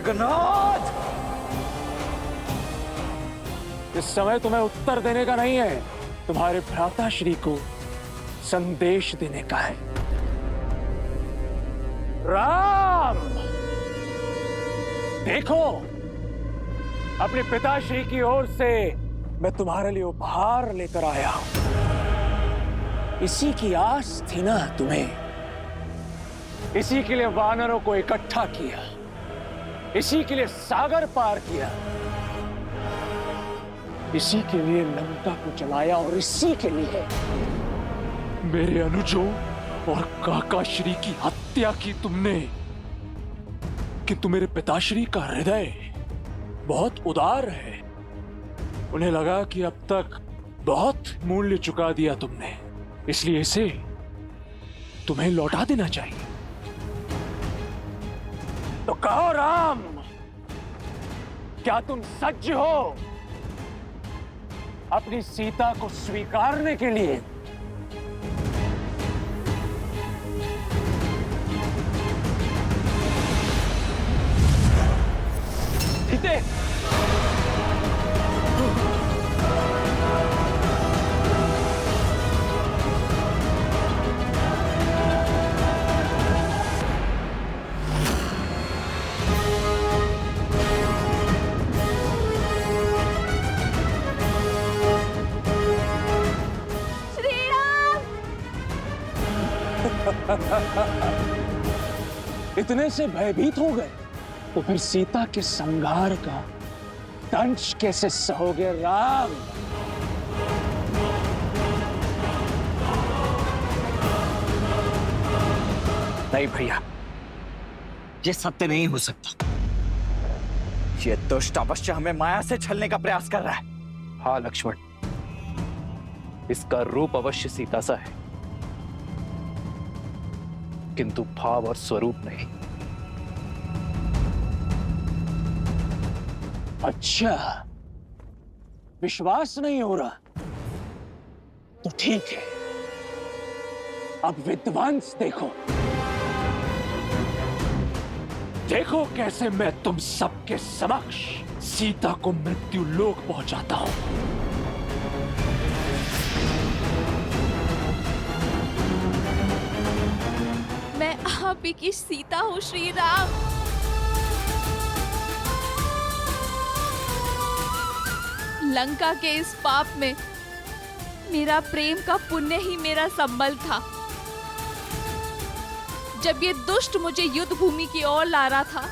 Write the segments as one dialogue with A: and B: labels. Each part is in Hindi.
A: मेघनाद, इस समय तुम्हें उत्तर देने का नहीं है, तुम्हारे भ्राता श्री को संदेश देने का है। राम, देखो, अपने पिताश्री की ओर से मैं तुम्हारे लिए उपहार लेकर आया हूं। इसी की आस थी ना तुम्हें, इसी के लिए वानरों को इकट्ठा किया, इसी के लिए सागर पार किया, इसी के लिए लंका को जलाया और इसी के लिए मेरे अनुजों और काकाश्री की हत्या की तुमने। किंतु मेरे पिताश्री का हृदय बहुत उदार है। उन्हें लगा कि अब तक बहुत मूल्य चुका दिया तुमने, इसलिए इसे तुम्हें लौटा देना चाहिए। तो कहो राम, क्या तुम सज्ज हो अपनी सीता को स्वीकारने के लिए? सीते, इतने से भयभीत हो गए तो फिर सीता के संहार का दंश कैसे सहोगे राम?
B: नहीं भैया, ये सत्य नहीं हो सकता। ये दुष्ट अवश्य हमें माया से छलने का प्रयास कर रहा है।
A: हाँ लक्ष्मण, इसका रूप अवश्य सीता सा है, किंतु भाव और स्वरूप नहीं। अच्छा, विश्वास नहीं हो रहा तो ठीक है, अब विध्वंस देखो। देखो कैसे मैं तुम सबके समक्ष सीता को मृत्यु लोक पहुंचाता हूं।
C: मैं आप ही की सीता हूँ श्री राम। लंका के इस पाप में मेरा प्रेम का पुण्य ही मेरा संबल था। जब ये दुष्ट मुझे युद्ध भूमि की ओर ला रहा था,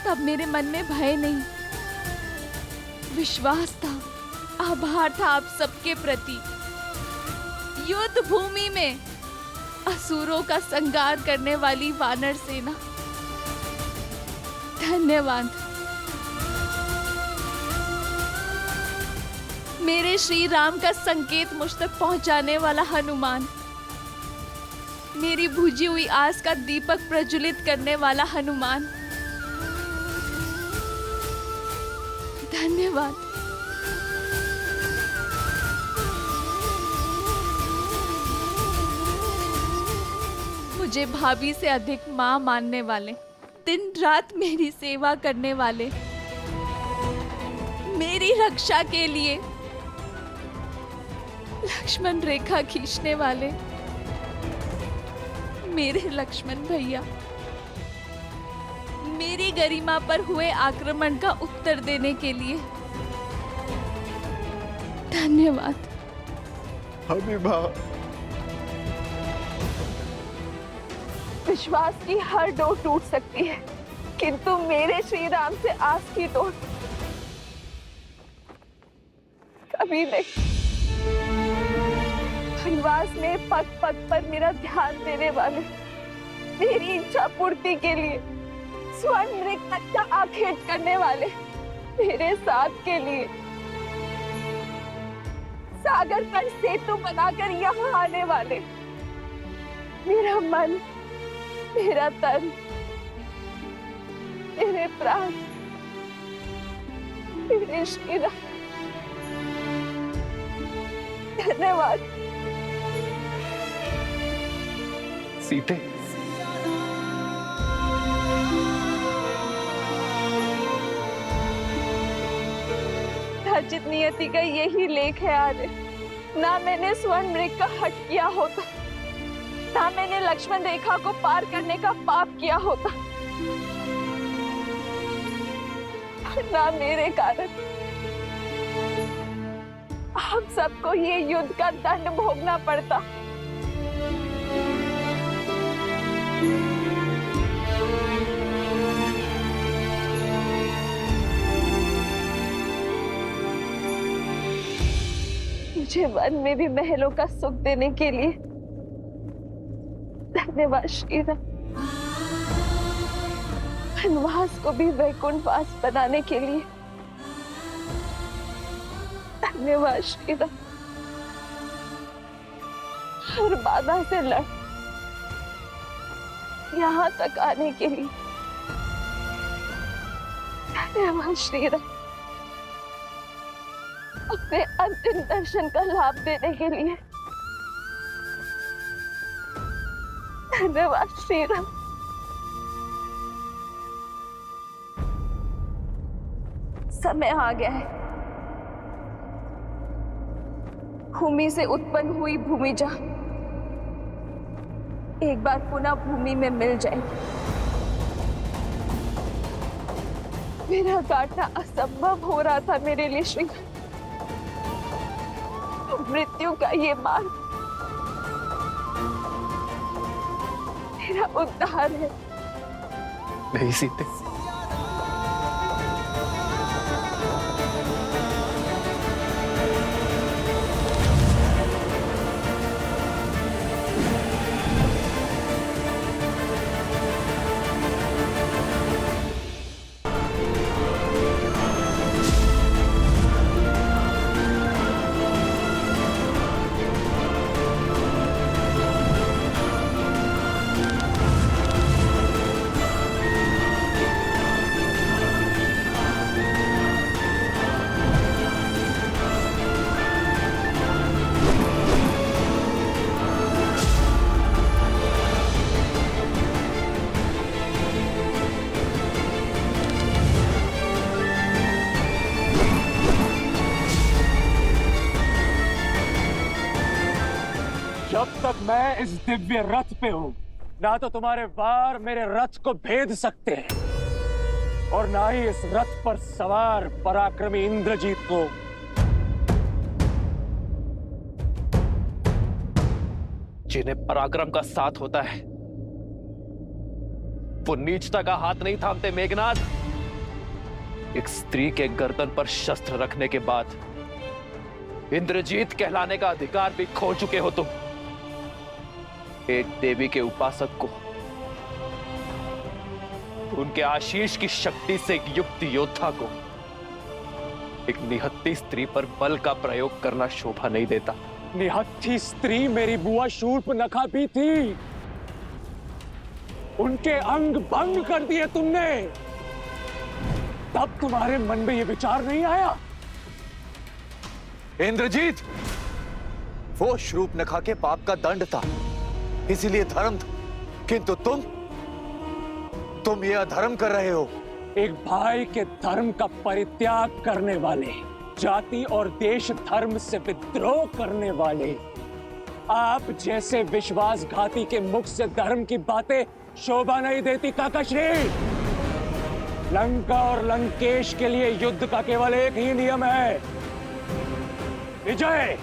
C: तब मेरे मन में भय नहीं, विश्वास था, आभार था आप सबके प्रति। युद्ध भूमि में असुरों का संहार करने वाली वानर सेना, धन्यवाद। मेरे श्री राम का संकेत मुझ तक पहुंचाने वाला हनुमान, मेरी बुझी हुई आस का दीपक प्रज्वलित करने वाला हनुमान, धन्यवाद। मुझे भाभी से अधिक मां मानने वाले, दिन रात मेरी सेवा करने वाले, मेरी रक्षा के लिए लक्ष्मण रेखा खींचने वाले, मेरे लक्ष्मण भैया, मेरी गरिमा पर हुए आक्रमण का उत्तर देने के लिए धन्यवाद।
B: हबीबा,
C: विश्वास की हर डोर टूट सकती है, किंतु मेरे श्री राम से आस की डोर कभी नहीं। वनवास में पग पग पर मेरा ध्यान देने वाले, मेरी इच्छा पूर्ति के लिए स्वर्ण मृग तक का आखेट करने वाले, मेरे साथ के लिए सागर पर सेतु बनाकर यहाँ आने वाले, मेरा मन, मेरा तन, मेरे प्राण, मेरे श्री राम, धन्यवाद।
A: सीते,
C: कदाचित नियति का यही लेख है आर्य। ना मैंने स्वर्ण मृग का हट किया होता, ना मैंने लक्ष्मण रेखा को पार करने का पाप किया होता, ना मेरे कारण हम सबको ये युद्ध का दंड भोगना पड़ता। मुझे वन में भी महलों का सुख देने के लिए धन्यवाद श्रीराम। वनवास को भी वैकुंठवास बनाने के लिए धन्यवाद श्रीराम। हर बाधा से लड़ यहाँ तक आने के लिए धन्यवाद श्रीराम। अपने अंतिम दर्शन का लाभ देने के लिए धन्यवाद श्रीराम। समय आ गया है। भूमि से उत्पन्न हुई भूमिजा एक बार पुनः भूमि में मिल जाएगी। मेरा काटना असंभव हो रहा था मेरे लिए श्रीराम। मृत्यु का ये मार्ग मेरा उद्धार है।
A: नहीं सीते, जब तक मैं इस दिव्य रथ पे हूं, ना तो तुम्हारे वार मेरे रथ को भेद सकते हैं और ना ही इस रथ पर सवार पराक्रमी इंद्रजीत को।
D: जिन्हें पराक्रम का साथ होता है वो नीचता का हाथ नहीं थामते मेघनाद। एक स्त्री के गर्दन पर शस्त्र रखने के बाद इंद्रजीत कहलाने का अधिकार भी खो चुके हो तुम। एक देवी के उपासक को उनके आशीष की शक्ति से एक युक्त योद्धा को एक निहत्थी स्त्री पर बल का प्रयोग करना शोभा नहीं देता।
A: निहत्थी स्त्री मेरी बुआ शूर्पनखा भी थी। उनके अंग भंग कर दिए तुमने, तब तुम्हारे मन में यह विचार नहीं आया?
B: इंद्रजीत, वो शूर्पनखा के पाप का दंड था, इसीलिए धर्म था, किंतु तुम ये अधर्म कर रहे हो।
A: एक भाई के धर्म का परित्याग करने वाले, जाति और देश धर्म से विद्रोह करने वाले आप जैसे विश्वासघाती के मुख से धर्म की बातें शोभा नहीं देती काकाश्री। लंका और लंकेश के लिए युद्ध का केवल एक ही नियम है, विजय।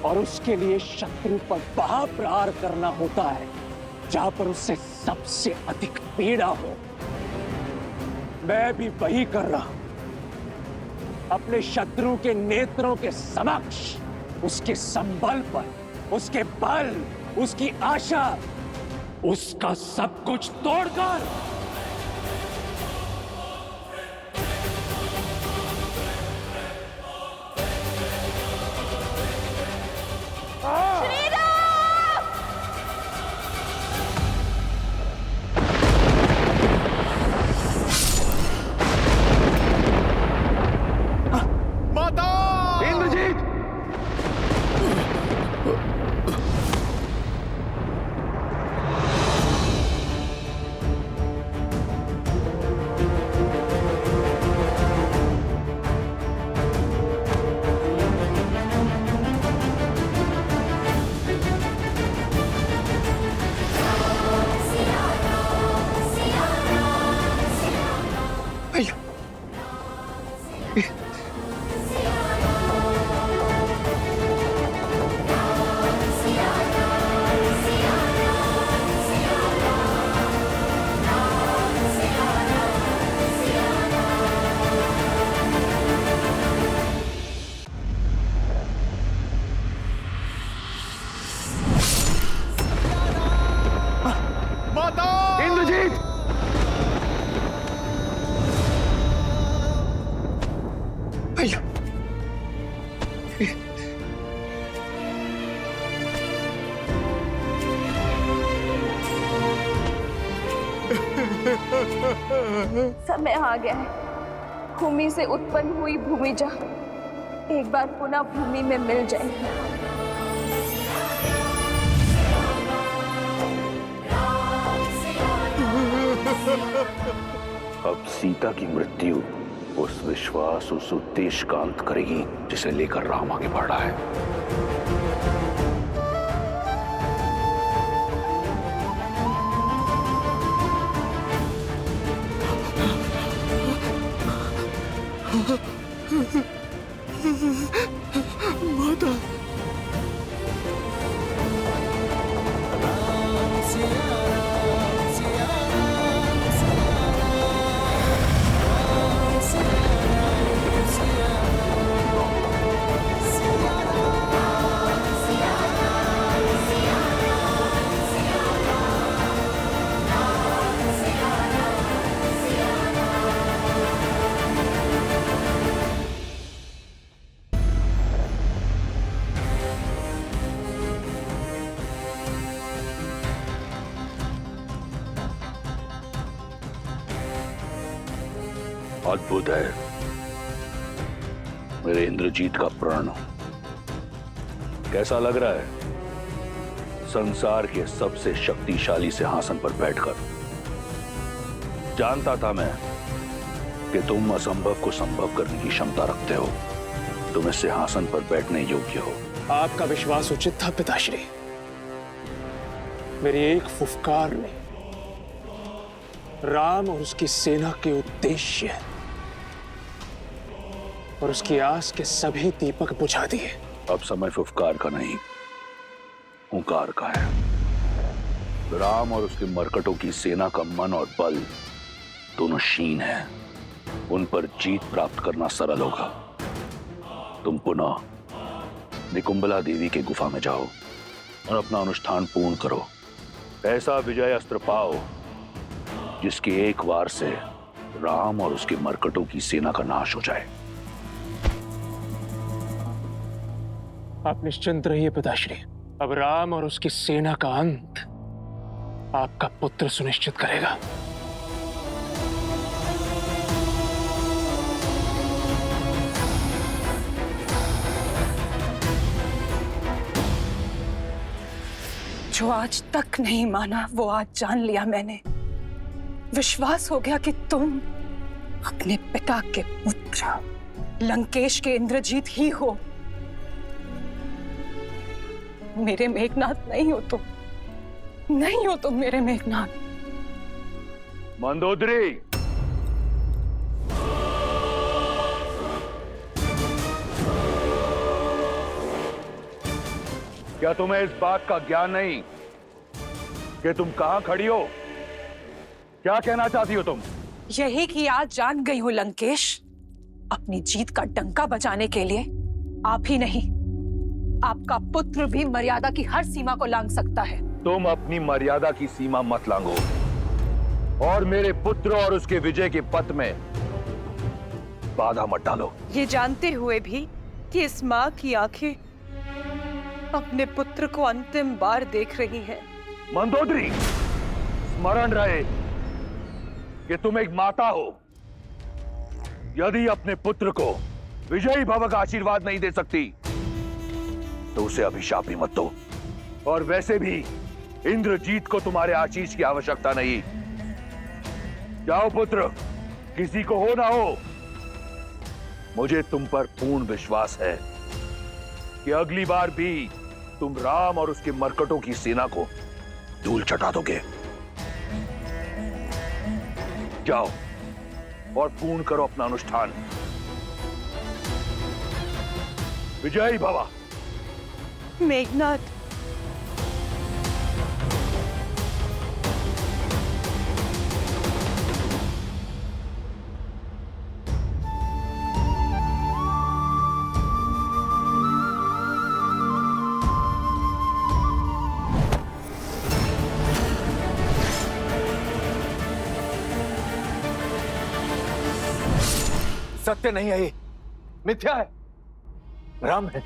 A: और उसके लिए शत्रु पर वहां प्रहार करना होता है जहां पर उससे सबसे अधिक पीड़ा हो। मैं भी वही कर रहा हूं। अपने शत्रु के नेत्रों के समक्ष उसके संबल पर, उसके बल, उसकी आशा, उसका सब कुछ तोड़कर
C: समय आ गया है, भूमि से उत्पन्न हुई भूमिजा एक बार पुनः भूमि में मिल जाएगी।
E: अब सीता की मृत्यु उस विश्वास, उस उद्देश्य का अंत करेगी जिसे लेकर राम आगे बढ़ रहा है। अद्भुत है मेरे इंद्रजीत का प्रण। कैसा लग रहा है संसार के सबसे शक्तिशाली सिंहासन पर बैठकर? जानता था मैं कि तुम असंभव को संभव करने की क्षमता रखते हो। तुम इस सिंहासन पर बैठने योग्य हो।
A: आपका विश्वास उचित था पिताश्री। मेरी एक फुफकार ने राम और उसकी सेना के उद्देश्य और उसकी आस के सभी दीपक बुझा दिए।
E: अब समय फुफकार का नहीं, हुंकार का है। राम और उसके मरकटों की सेना का मन और बल दोनों क्षीण है। उन पर जीत प्राप्त करना सरल होगा। तुम पुनः निकुंबला देवी के गुफा में जाओ और अपना अनुष्ठान पूर्ण करो। ऐसा विजय अस्त्र पाओ जिसके एक वार से राम और उसके मरकटों की सेना का नाश हो जाए।
A: आप निश्चिंत रहिए पिताश्री। अब राम और उसकी सेना का अंत आपका पुत्र सुनिश्चित करेगा।
F: जो आज तक नहीं माना वो आज जान लिया मैंने। विश्वास हो गया कि तुम अपने पिता के पुत्र लंकेश के इंद्रजीत ही हो। मेरे मेघनाथ नहीं हो तुम, नहीं हो तुम मेरे मेघनाथ।
E: मंदोदरी, क्या तुम्हें इस बात का ज्ञान नहीं कि तुम कहां खड़ी हो? क्या कहना चाहती हो तुम?
F: यही कि आज जान गई हूं लंकेश, अपनी जीत का डंका बजाने के लिए आप ही नहीं, आपका पुत्र भी मर्यादा की हर सीमा को लांघ सकता है।
E: तुम अपनी मर्यादा की सीमा मत लांघो और मेरे पुत्र और उसके विजय के पथ में बाधा मत डालो।
G: ये जानते हुए भी कि इस माँ की आंखें अपने पुत्र को अंतिम बार देख रही हैं।
E: मंदोदरी, स्मरण रहे कि तुम एक माता हो। यदि अपने पुत्र को विजयी भव का आशीर्वाद नहीं दे सकती तो उसे अभिशाप भी मत दो। और वैसे भी इंद्रजीत को तुम्हारे आशीष की आवश्यकता नहीं। जाओ पुत्र, किसी को हो ना हो, मुझे तुम पर पूर्ण विश्वास है कि अगली बार भी तुम राम और उसके मरकटों की सेना को धूल चटा दोगे। जाओ और पूर्ण करो अपना अनुष्ठान। विजयी भवा।
G: मेघनाथ,
B: सत्य नहीं है, ये मिथ्या है। राम है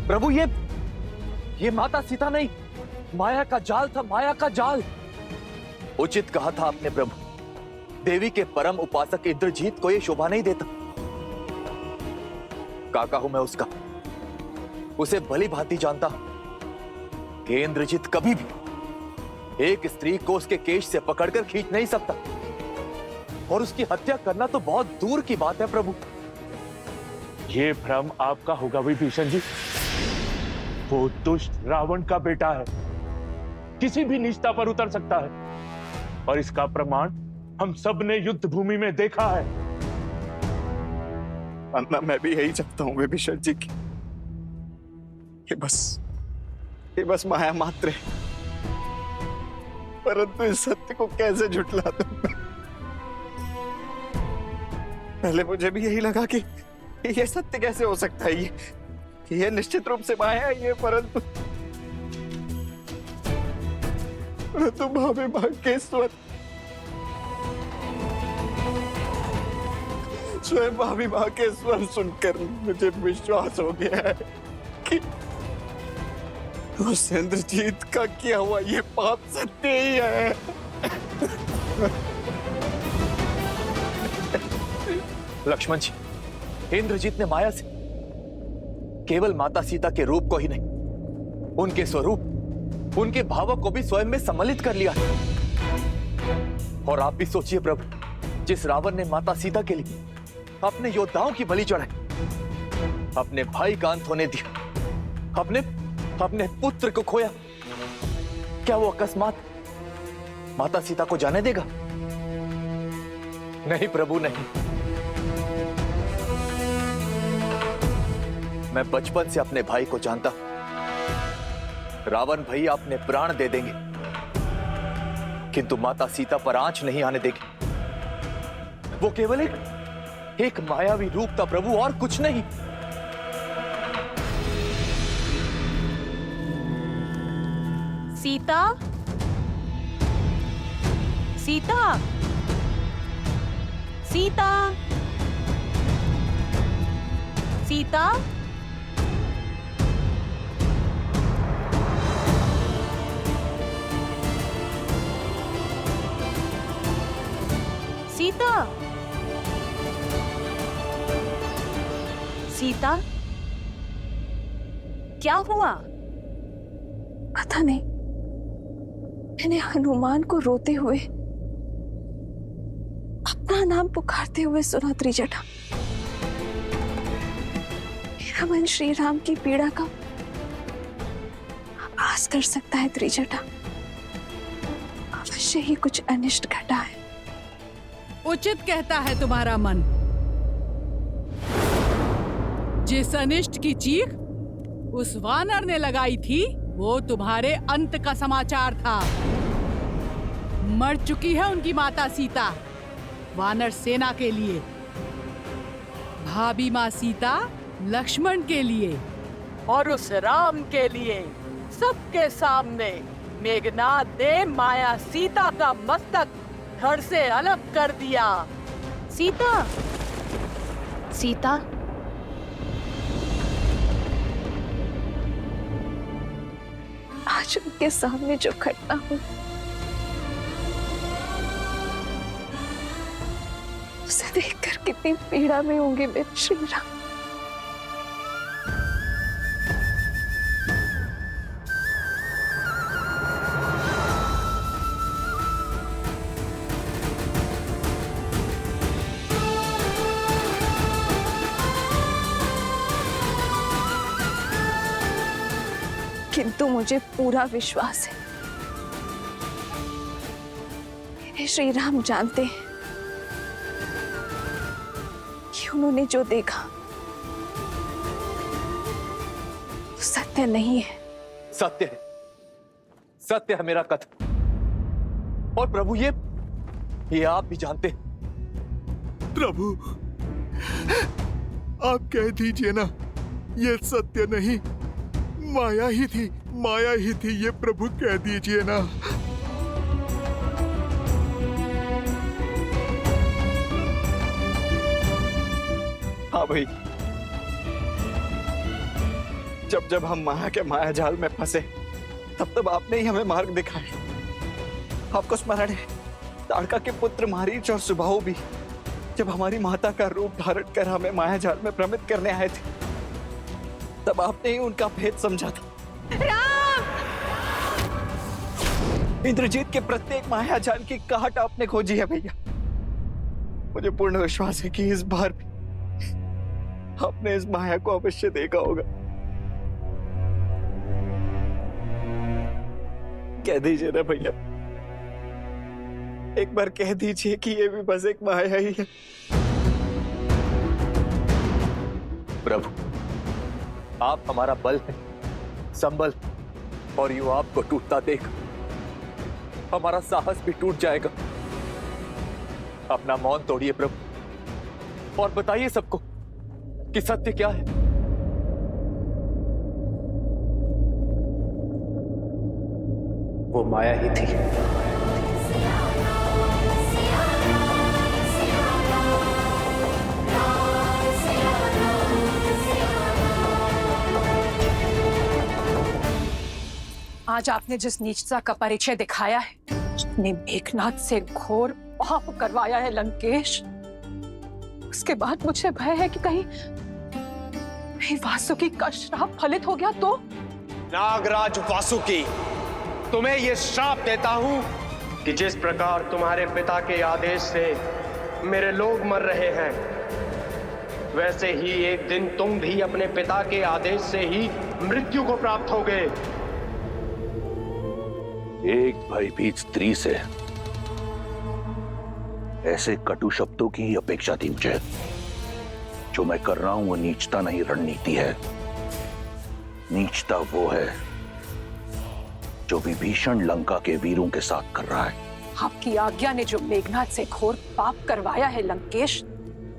B: प्रभु। ये माता सीता नहीं, माया का जाल था, माया का जाल। उचित कहा था आपने प्रभु। देवी के परम उपासक इंद्रजीत को यह शोभा नहीं देता। काका हूं मैं उसका, उसे भली भांति जानता हूं कि इंद्रजीत कभी भी एक स्त्री को उसके केश से पकड़कर खींच नहीं सकता, और उसकी हत्या करना तो बहुत दूर की बात है प्रभु।
E: ये भ्रम आपका होगा विभीषण जी। वो दुष्ट रावण का बेटा है, किसी भी निजता पर उतर सकता है, और इसका प्रमाण हम सब ने युद्ध भूमि में देखा है।
B: अन्ना, मैं भी यही चाहता हूं विभीषण जी की ये बस माया मात्र है, परंतु इस सत्य को कैसे झुठला दूं मैं? पहले मुझे भी यही लगा कि ये सत्य कैसे हो सकता है, ये निश्चित रूप से माया है ये, परंतु भाभी मां के स्वयं भाभी मां के स्वर सुनकर मुझे विश्वास हो गया है कि उस इंद्रजीत का किया हुआ ये पाप सत्य ही है। लक्ष्मण जी, इंद्रजीत ने माया से केवल माता सीता के रूप को ही नहीं, उनके स्वरूप, उनके भावों को भी स्वयं में सम्मिलित कर लिया है। और आप भी सोचिए प्रभु, जिस रावण ने माता सीता के लिए अपने योद्धाओं की बलि चढ़ाई, अपने भाई का अंत होने दिया, अपने पुत्र को खोया, क्या वो अकस्मात माता सीता को जाने देगा? नहीं प्रभु, नहीं। मैं बचपन से अपने भाई को जानता हूं। रावण भैया अपने प्राण दे देंगे, किंतु माता सीता पर आंच नहीं आने देंगे। वो केवल एक मायावी रूप था प्रभु, और कुछ नहीं।
G: सीता, सीता, सीता, सीता, सीता, सीता, क्या हुआ?
C: पता नहीं, मैंने हनुमान को रोते हुए, अपना नाम पुकारते हुए सुना त्रिजटा। मेरा मन श्री राम की पीड़ा का आभास कर सकता है त्रिजटा। अवश्य ही कुछ अनिष्ट घटा है।
H: उचित कहता है तुम्हारा मन। जिस अनिष्ट की चीख उस वानर ने लगाई थी, वो तुम्हारे अंत का समाचार था। मर चुकी है उनकी माता सीता वानर सेना के लिए, भाभी माँ सीता लक्ष्मण के लिए,
G: और उस राम के लिए सबके सामने मेघनाद ने माया सीता का मस्तक धड़ से अलग कर दिया।
C: सीता, सीता, आज उनके सामने जो घटना हुई, उसे देखकर कितनी पीड़ा में होंगे मेरे श्री राम। किंतु मुझे पूरा विश्वास है, मेरे श्री राम जानते हैं कि उन्होंने जो देखा वो सत्य नहीं है।
B: सत्य है, सत्य है मेरा कथन। और प्रभु ये आप भी जानते हैं।
I: प्रभु, आप कह दीजिए ना, ये सत्य नहीं, माया ही थी, ये प्रभु कह दीजिए ना।
B: हाँ भाई, जब हम माया के माया जाल में फंसे, तब आपने ही हमें मार्ग दिखाया। आपको स्मरण है ताड़का के पुत्र मारीच और सुबाहु भी जब हमारी माता का रूप धारण कर हमें मायाजाल में भ्रमित करने आए थे, तब आपने ही उनका भेद समझा था। इंद्रजीत के प्रत्येक मायाजाल की काट आपने खोजी है भैया। मुझे पूर्ण विश्वास है कि इस बार भी आपने इस माया को अवश्य देखा होगा। कह दीजिए ना भैया, एक बार कह दीजिए कि ये भी बस एक माया ही है।
D: प्रभु, आप हमारा बल है, संबल, और यूं आपको टूटता देख हमारा साहस भी टूट जाएगा। अपना मौन तोड़िए प्रभु और बताइए सबको कि सत्य क्या है। वो माया ही थी।
F: आज आपने जिस नीचता का परिचय दिखाया है, अपने मेघनाथ से घोर पाप करवाया है लंकेश, उसके बाद मुझे भय है कि कहीं वासुकी का श्राप फलित हो गया तो।
J: नागराज वासुकी, तुम्हें यह श्राप देता हूं कि जिस प्रकार तुम्हारे पिता के आदेश से मेरे लोग मर रहे हैं, वैसे ही एक दिन तुम भी अपने पिता के आदेश से ही मृत्यु को प्राप्त होगे।
E: एक भयभीत स्त्री से ऐसे कटु शब्दों की ही अपेक्षा थी मुझे। जो मैं कर रहा हूं वो नीचता नहीं, रणनीति है। नीचता वो है जो विभीषण लंका के वीरों के साथ कर रहा है।
F: आपकी आज्ञा ने जो मेघनाथ से घोर पाप करवाया है लंकेश,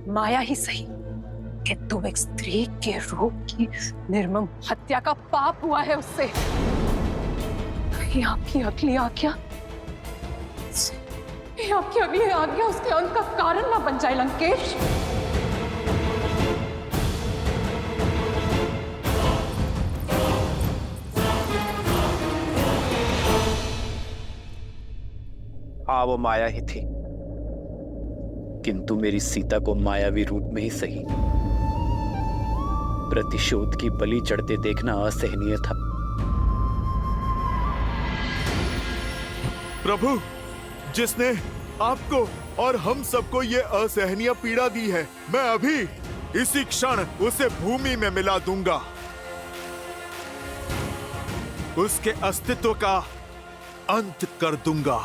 F: माया ही सही कि तुम एक स्त्री के रूप की निर्मम हत्या का पाप हुआ है उससे। आपकी अगली आज्ञा, आपकी अगली आज्ञा उसके अंत का कारण ना बन जाए लंकेश।
D: हाँ, वो माया ही थी, किंतु मेरी सीता को मायावी रूप में ही सही प्रतिशोध की बलि चढ़ते देखना असहनीय था।
I: प्रभु, जिसने आपको और हम सबको ये असहनीय पीड़ा दी है, मैं अभी इसी क्षण उसे भूमि में मिला दूंगा। उसके अस्तित्व का अंत कर दूंगा।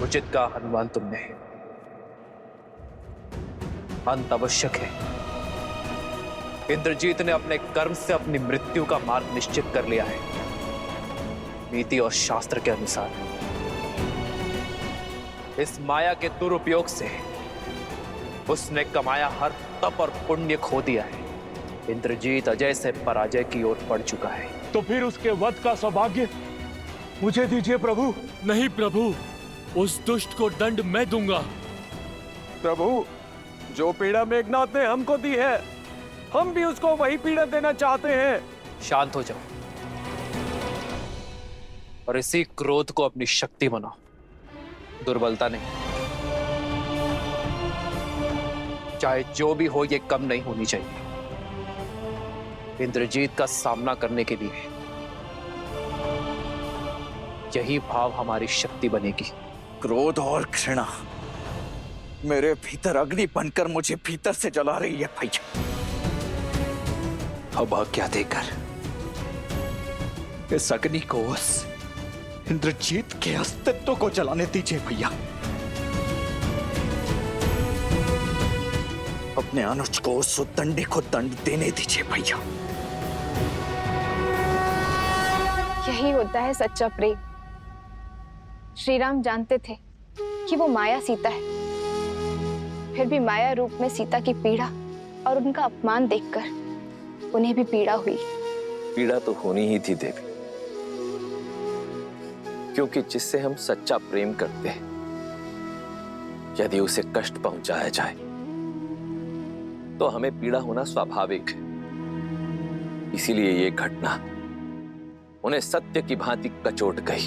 D: उचित का हनुमान तुमने, अंत आवश्यक है। इंद्रजीत ने अपने कर्म से अपनी मृत्यु का मार्ग निश्चित कर लिया है। नीति और शास्त्र के अनुसार इस माया के दुरुपयोग से उसने कमाया हर तप और पुण्य खो दिया है। इंद्रजीत अजय से पराजय की ओर बढ़ चुका है।
A: तो फिर उसके वध का सौभाग्य मुझे दीजिए प्रभु। नहीं प्रभु, उस दुष्ट को दंड मैं दूंगा।
J: प्रभु, जो पीड़ा मेघनाथ ने हमको दी है, हम भी उसको वही पीड़ा देना चाहते हैं।
D: शांत हो जाओ और इसी क्रोध को अपनी शक्ति बनाओ, दुर्बलता नहीं। चाहे जो भी हो, ये कम नहीं होनी चाहिए। इंद्रजीत का सामना करने के लिए यही भाव हमारी शक्ति बनेगी।
B: क्रोध और घृणा मेरे भीतर अग्नि बनकर मुझे भीतर से जला रही है भैया। अब आज्ञा देकर इस अग्नि को उस इंद्रजीत के अस्तित्व को जलाने दीजिए भैया। अपने अनुज को उस उद्दंडी को दंड देने दीजिए भैया।
C: यही होता है सच्चा प्रेम। श्री राम जानते थे कि वो माया सीता है, फिर भी माया रूप में सीता की पीड़ा और उनका अपमान देखकर उन्हें भी पीड़ा हुई।
K: पीड़ा तो होनी ही थी देवी, क्योंकि जिससे हम सच्चा प्रेम करते हैं, यदि उसे कष्ट पहुंचाया जाए तो हमें पीड़ा होना स्वाभाविक है। इसीलिए ये घटना उन्हें सत्य की भांति कचोट गई,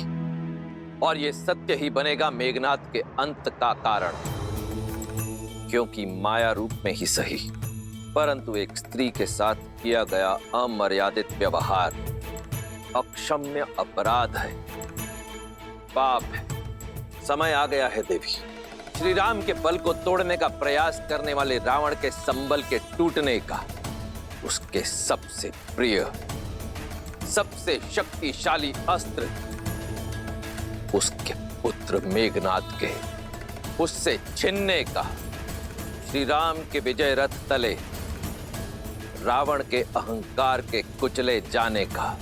K: और ये सत्य ही बनेगा मेघनाद के अंत का कारण। क्योंकि माया रूप में ही सही, परंतु एक स्त्री के साथ किया गया अमर्यादित व्यवहार अक्षम्य अपराध है, पाप है। समय आ गया है देवी, श्री राम के बल को तोड़ने का प्रयास करने वाले रावण के संबल के टूटने का, उसके सबसे प्रिय, सबसे शक्तिशाली अस्त्र, उसके पुत्र मेघनाद के उससे छिनने का, श्री राम के विजय रथ तले रावण के अहंकार के कुचले जाने का।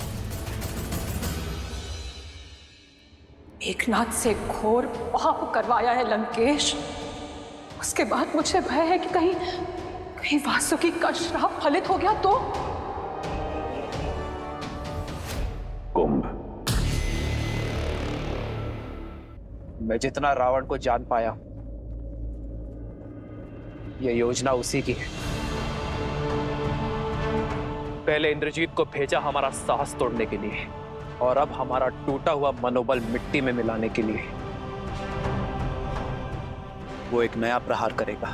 F: मेघनाद से घोर पाप करवाया है लंकेश। उसके बाद मुझे भय है कि कहीं वासुकी का श्राप फलित हो गया तो।
E: कुंभ,
D: मैं जितना रावण को जान पाया, यह योजना उसी की है। पहले इंद्रजीत को भेजा हमारा साहस तोड़ने के लिए, और अब हमारा टूटा हुआ मनोबल मिट्टी में मिलाने के लिए।
L: वो एक नया प्रहार करेगा।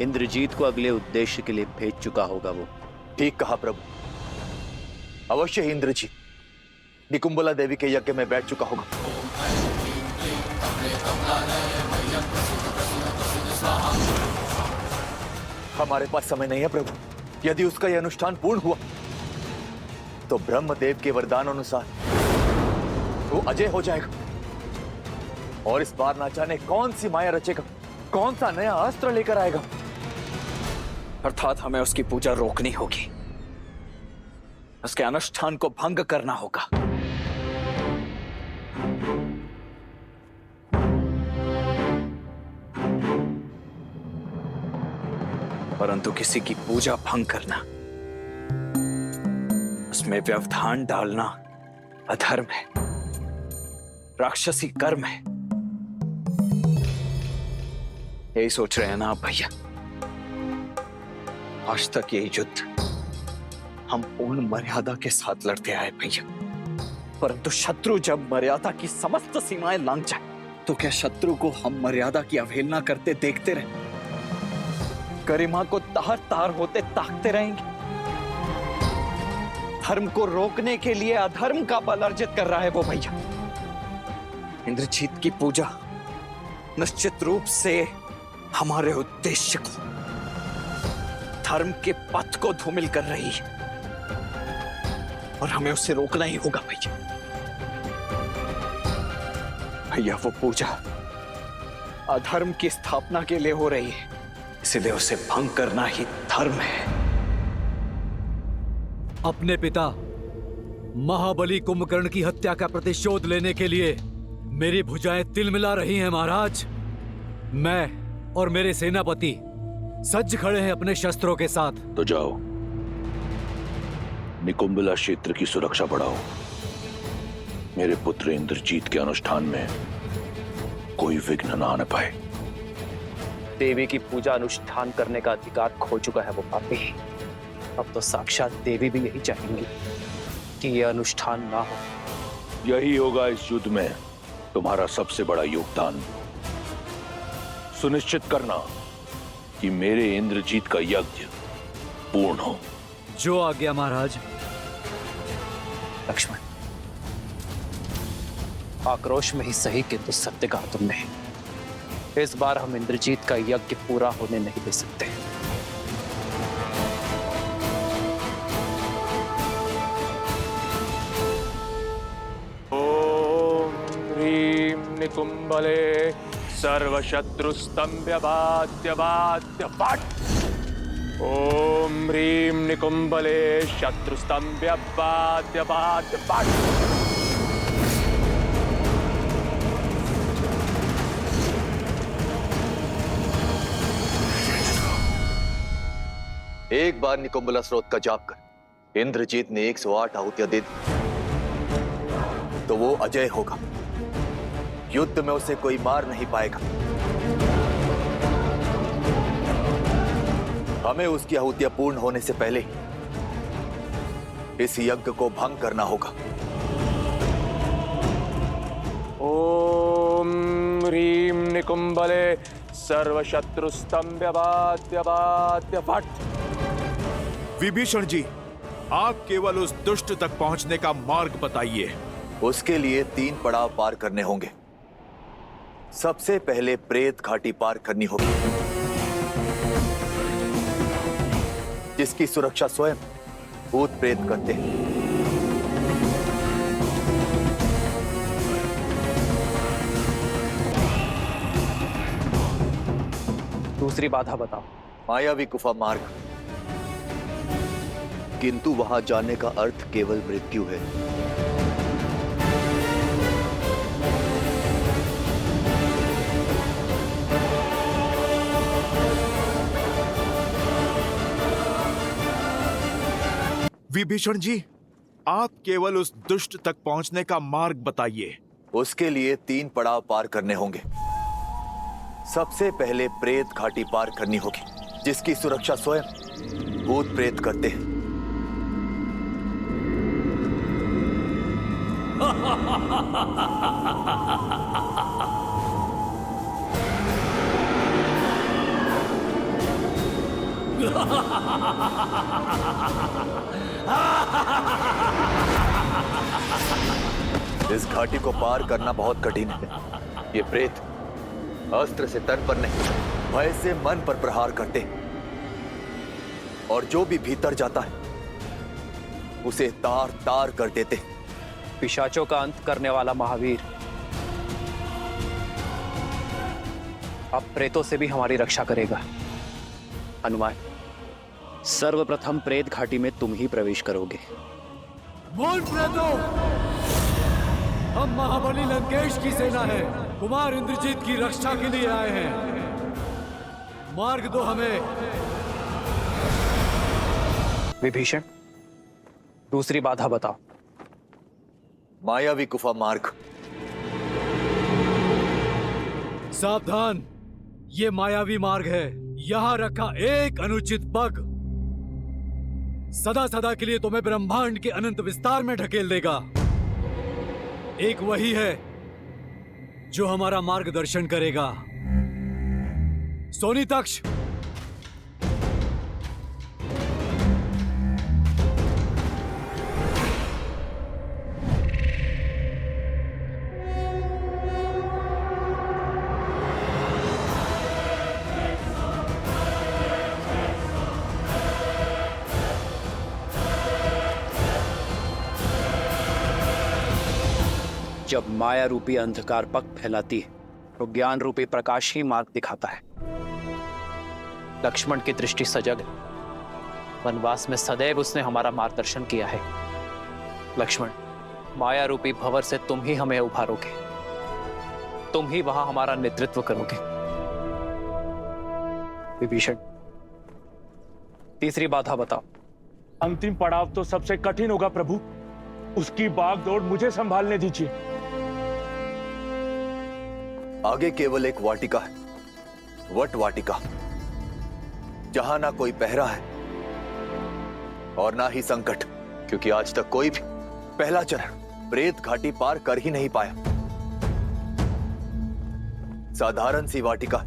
L: इंद्रजीत को अगले उद्देश्य के लिए भेज चुका होगा वो।
B: ठीक कहा प्रभु, अवश्य ही इंद्रजीत निकुंबला देवी के यज्ञ में बैठ चुका होगा। हमारे पास समय नहीं है प्रभु। यदि उसका यह अनुष्ठान पूर्ण हुआ तो ब्रह्मदेव के वरदान अनुसार वो अजय हो जाएगा, और इस बार ना जाने कौन सी माया रचेगा, कौन सा नया अस्त्र लेकर आएगा।
L: अर्थात हमें उसकी पूजा रोकनी होगी, उसके अनुष्ठान को भंग करना होगा। परंतु किसी की पूजा भंग करना, उसमें व्यवधान डालना अधर्म है, राक्षसी कर्म है। यही सोच रहे हैं ना आप भैया? आज तक यही युद्ध हम पूर्ण मर्यादा के साथ लड़ते आए भैया, परंतु शत्रु जब मर्यादा की समस्त सीमाएं लांघ जाए तो क्या शत्रु को हम मर्यादा की अवहेलना करते देखते रहे? गरिमा को तार तार होते ताकते रहेंगे? धर्म को रोकने के लिए अधर्म का बल अर्जित कर रहा है वो भैया। इंद्रजीत की पूजा निश्चित रूप से हमारे उद्देश्य को, धर्म के पथ को धूमिल कर रही है, और हमें उसे रोकना ही होगा भैया। भैया वो पूजा अधर्म की स्थापना के लिए हो रही है, इसलिए उसे भंग करना ही धर्म है।
A: अपने पिता महाबली कुंभकर्ण की हत्या का प्रतिशोध लेने के लिए मेरी भुजाएं तिलमिला रही हैं महाराज। मैं और मेरे सेनापति सज्ज खड़े हैं अपने शस्त्रों के साथ।
E: तो जाओ, निकुंबला क्षेत्र की सुरक्षा बढ़ाओ। मेरे पुत्र इंद्रजीत के अनुष्ठान में कोई विघ्न न आने पाए।
D: देवी की पूजा अनुष्ठान करने का अधिकार खो चुका है वो पापी। अब तो साक्षात देवी भी यही चाहेंगी कि यह अनुष्ठान ना हो।
E: यही होगा इस युद्ध में तुम्हारा सबसे बड़ा योगदान। सुनिश्चित करना कि मेरे इंद्रजीत का यज्ञ पूर्ण हो।
A: जो आज्ञा महाराज।
D: लक्ष्मण, आक्रोश में ही सही किंतु सत्य कहा तुमने। इस बार हम इंद्रजीत का यज्ञ पूरा होने नहीं दे सकते।
A: ओम ह्रीं निकुंबले सर्वशत्रुस्तंभ्य बाध्य बाध्य पाठ। ओम ह्रीं निकुंबले शत्रुस्तंभ्य बाध्य बाध्य पाठ।
B: एक बार निकुंबला स्रोत का जाप कर इंद्रजीत ने 108 आहुतियां दे दी तो वो अजय होगा। युद्ध में उसे कोई मार नहीं पाएगा। हमें उसकी आहुतियां पूर्ण होने से पहले इस यज्ञ को भंग करना होगा।
A: ओम ह्रीं निकुंभले सर्वशत्रुस्तंभ्यवाद्य फट।
I: विभीषण जी, आप केवल उस दुष्ट तक पहुंचने का मार्ग बताइए।
B: उसके लिए 3 पड़ाव पार करने होंगे। सबसे पहले प्रेत घाटी पार करनी होगी, जिसकी सुरक्षा स्वयं भूत प्रेत करते हैं।
D: दूसरी बाधा बताओ।
B: मायावी गुफा मार्ग, किंतु वहां जाने का अर्थ केवल मृत्यु है।
I: विभीषण जी, आप केवल उस दुष्ट तक पहुंचने का मार्ग बताइए।
B: उसके लिए 3 पड़ाव पार करने होंगे। सबसे पहले प्रेत घाटी पार करनी होगी, जिसकी सुरक्षा स्वयं भूत प्रेत करते हैं। इस घाटी को पार करना बहुत कठिन है। ये प्रेत अस्त्र से तन पर नहीं, भय से मन पर प्रहार करते हैं, और जो भी भीतर जाता है उसे तार तार कर देते हैं।
D: पिशाचों का अंत करने वाला महावीर अब प्रेतों से भी हमारी रक्षा करेगा। हनुमान, सर्वप्रथम प्रेत घाटी में तुम ही प्रवेश करोगे।
A: बोल प्रेतो, हम महाबली लंकेश की सेना है, कुमार इंद्रजीत की रक्षा के लिए आए हैं। मार्ग दो हमें।
D: विभीषण, दूसरी बाधा बताओ।
B: मायावी गुफा मार्ग।
A: सावधान, ये मायावी मार्ग है। यहां रखा एक अनुचित पग सदा सदा के लिए तुम्हें ब्रह्मांड के अनंत विस्तार में ढकेल देगा। एक वही है जो हमारा मार्गदर्शन करेगा। सोनीतक्ष,
D: जब माया रूपी अंधकार पग फैलाती है तो ज्ञान रूपी प्रकाश ही मार्ग दिखाता है। लक्ष्मण की दृष्टि सजग है। वनवास में सदैव उसने हमारा मार्गदर्शन किया है। लक्ष्मण, माया रूपी भंवर से तुम ही हमें उभारोगे, तुम ही वहां हमारा नेतृत्व करोगे। विभीषण, तीसरी बाधा बताओ।
E: अंतिम पड़ाव तो सबसे कठिन होगा प्रभु, उसकी बागडोर मुझे संभालने दीजिए।
B: आगे केवल एक वाटिका है, वट वाटिका, जहां ना कोई पहरा है और ना ही संकट, क्योंकि आज तक कोई भी पहला चरण प्रेत घाटी पार कर ही नहीं पाया। साधारण सी वाटिका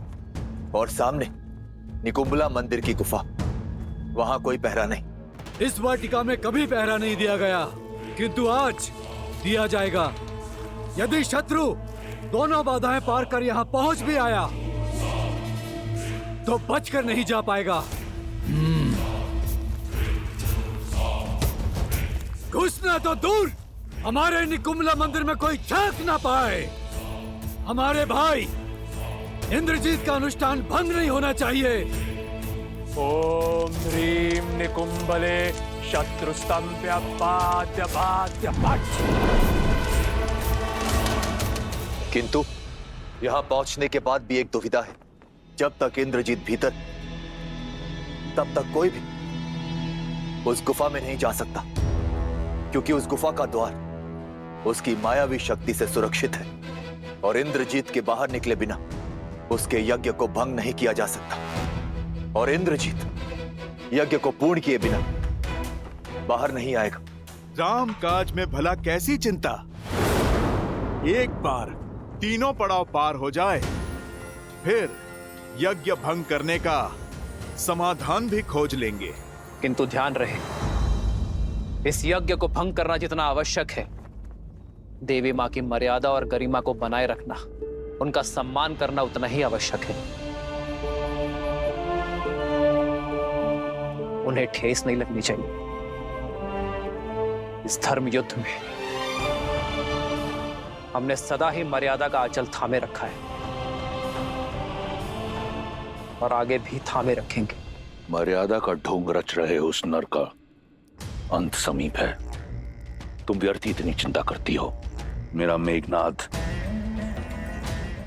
B: और सामने निकुंभला मंदिर की गुफा, वहां कोई पहरा नहीं।
A: इस वाटिका में कभी पहरा नहीं दिया गया, किंतु आज दिया जाएगा। यदि शत्रु दोनों बाधाएं पार कर यहां पहुंच भी आया तो बचकर नहीं जा पाएगा। घुसना तो दूर, हमारे निकुंभला मंदिर में कोई झांक ना पाए। हमारे भाई इंद्रजीत का अनुष्ठान भंग नहीं होना चाहिए।
E: ओम ह्रीं निकुंभले शत्रुस्तंभ्यवाद्य फट।
B: किंतु यहां पहुंचने के बाद भी एक दुविधा है। जब तक इंद्रजीत भीतर, तब तक कोई भी उस गुफा में नहीं जा सकता, क्योंकि उस गुफा का द्वार उसकी मायावी शक्ति से सुरक्षित है और इंद्रजीत के बाहर निकले बिना उसके यज्ञ को भंग नहीं किया जा सकता। और इंद्रजीत यज्ञ को पूर्ण किए बिना बाहर नहीं आएगा।
I: राम काज में भला कैसी चिंता, एक बार तीनों पड़ाव पार हो जाए फिर यज्ञ भंग करने का समाधान भी खोज लेंगे।
D: किंतु ध्यान रहे, इस यज्ञ को भंग करना जितना आवश्यक है, देवी मां की मर्यादा और गरिमा को बनाए रखना, उनका सम्मान करना उतना ही आवश्यक है। उन्हें ठेस नहीं लगनी चाहिए। इस धर्म युद्ध में हमने सदा ही मर्यादा का आंचल थामे रखा है और आगे भी थामे रखेंगे।
E: मर्यादा का ढोंग रच रहे उस नर का अंत समीप है। तुम व्यर्थ इतनी चिंता करती हो। मेरा मेघनाद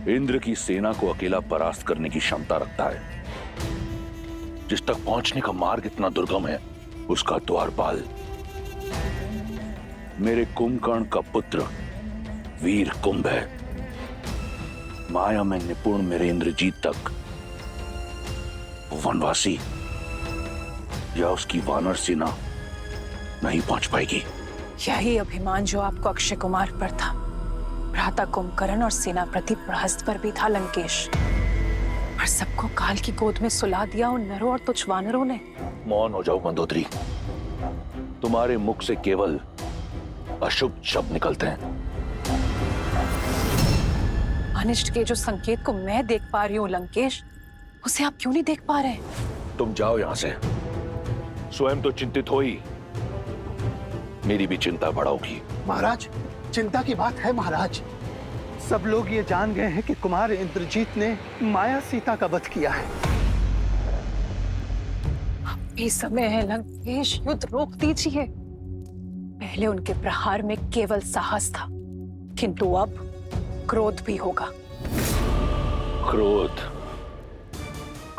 E: इंद्र की सेना को अकेला परास्त करने की क्षमता रखता है। जिस तक पहुंचने का मार्ग इतना दुर्गम है, उसका द्वारपाल मेरे कुंभकर्ण का पुत्र वीर कुंभ है। माया में निपुण मेरे इंद्रजीत तक वनवासी या उसकी वानर सेना नहीं पहुंच पाएगी।
F: यही अभिमान जो आपको अक्षय कुमार पर था, भ्राता कुंभकर्ण और सेनापति प्रहस्त पर भी था लंकेश। पर सबको काल की गोद में सुला दिया उन नरों और तुच्छ वानरों ने।
E: मौन हो जाओ मंदोदरी। तुम्हारे मुख से केवल अशुभ शब्द निकलते हैं।
F: अनिष्ट के जो संकेत को मैं देख पा रही हूँ लंकेश, उसे आप क्यों नहीं देख पा रहे?
E: तुम जाओ यहां से। स्वयं तो चिंतित हो ही, मेरी भी चिंता बढ़ाओगी।
M: महाराज, चिंता की बात है महाराज। सब लोग ये जान गए हैं कि कुमार इंद्रजीत ने माया सीता का वध किया है।
F: अब भी समय है लंकेश, युद्ध रोक दीजिए। पहले उनके प्रहार में केवल साहस था, किंतु अब क्रोध भी होगा।
E: क्रोध,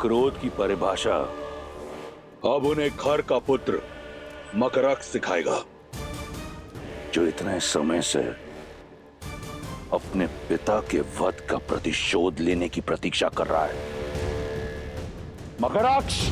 E: क्रोध की परिभाषा अब उन्हें खर का पुत्र मकरक सिखाएगा, जो इतने समय से अपने पिता के वध का प्रतिशोध लेने की प्रतीक्षा कर रहा है। मकराक्ष,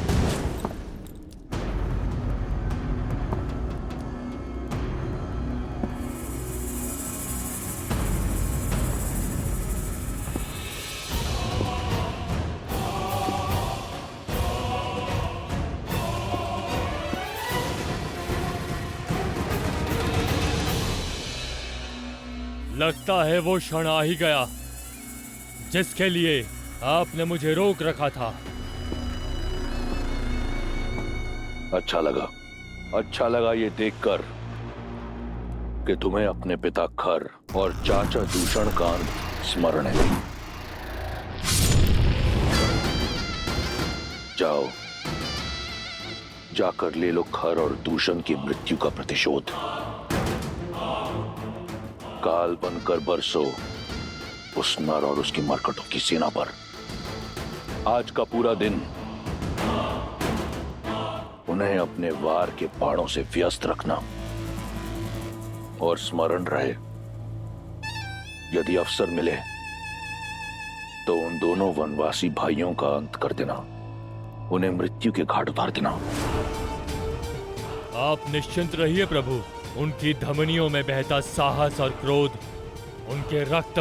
N: लगता है वो क्षण आ ही गया जिसके लिए आपने मुझे रोक रखा था।
E: अच्छा लगा ये देखकर कि तुम्हें अपने पिता खर और चाचा दूषण का अंत स्मरण है। जाओ, जाकर ले लो खर और दूषण की मृत्यु का प्रतिशोध। काल बनकर बरसो उस नर और उसकी मरकटों की सेना पर। आज का पूरा दिन उन्हें अपने वार के बाणों से व्यस्त रखना और स्मरण रहे, यदि अवसर मिले तो उन दोनों वनवासी भाइयों का अंत कर देना, उन्हें मृत्यु के घाट उतार देना।
N: आप निश्चिंत रहिए प्रभु। उनकी धमनियों में बहता साहस और क्रोध उनके रक्त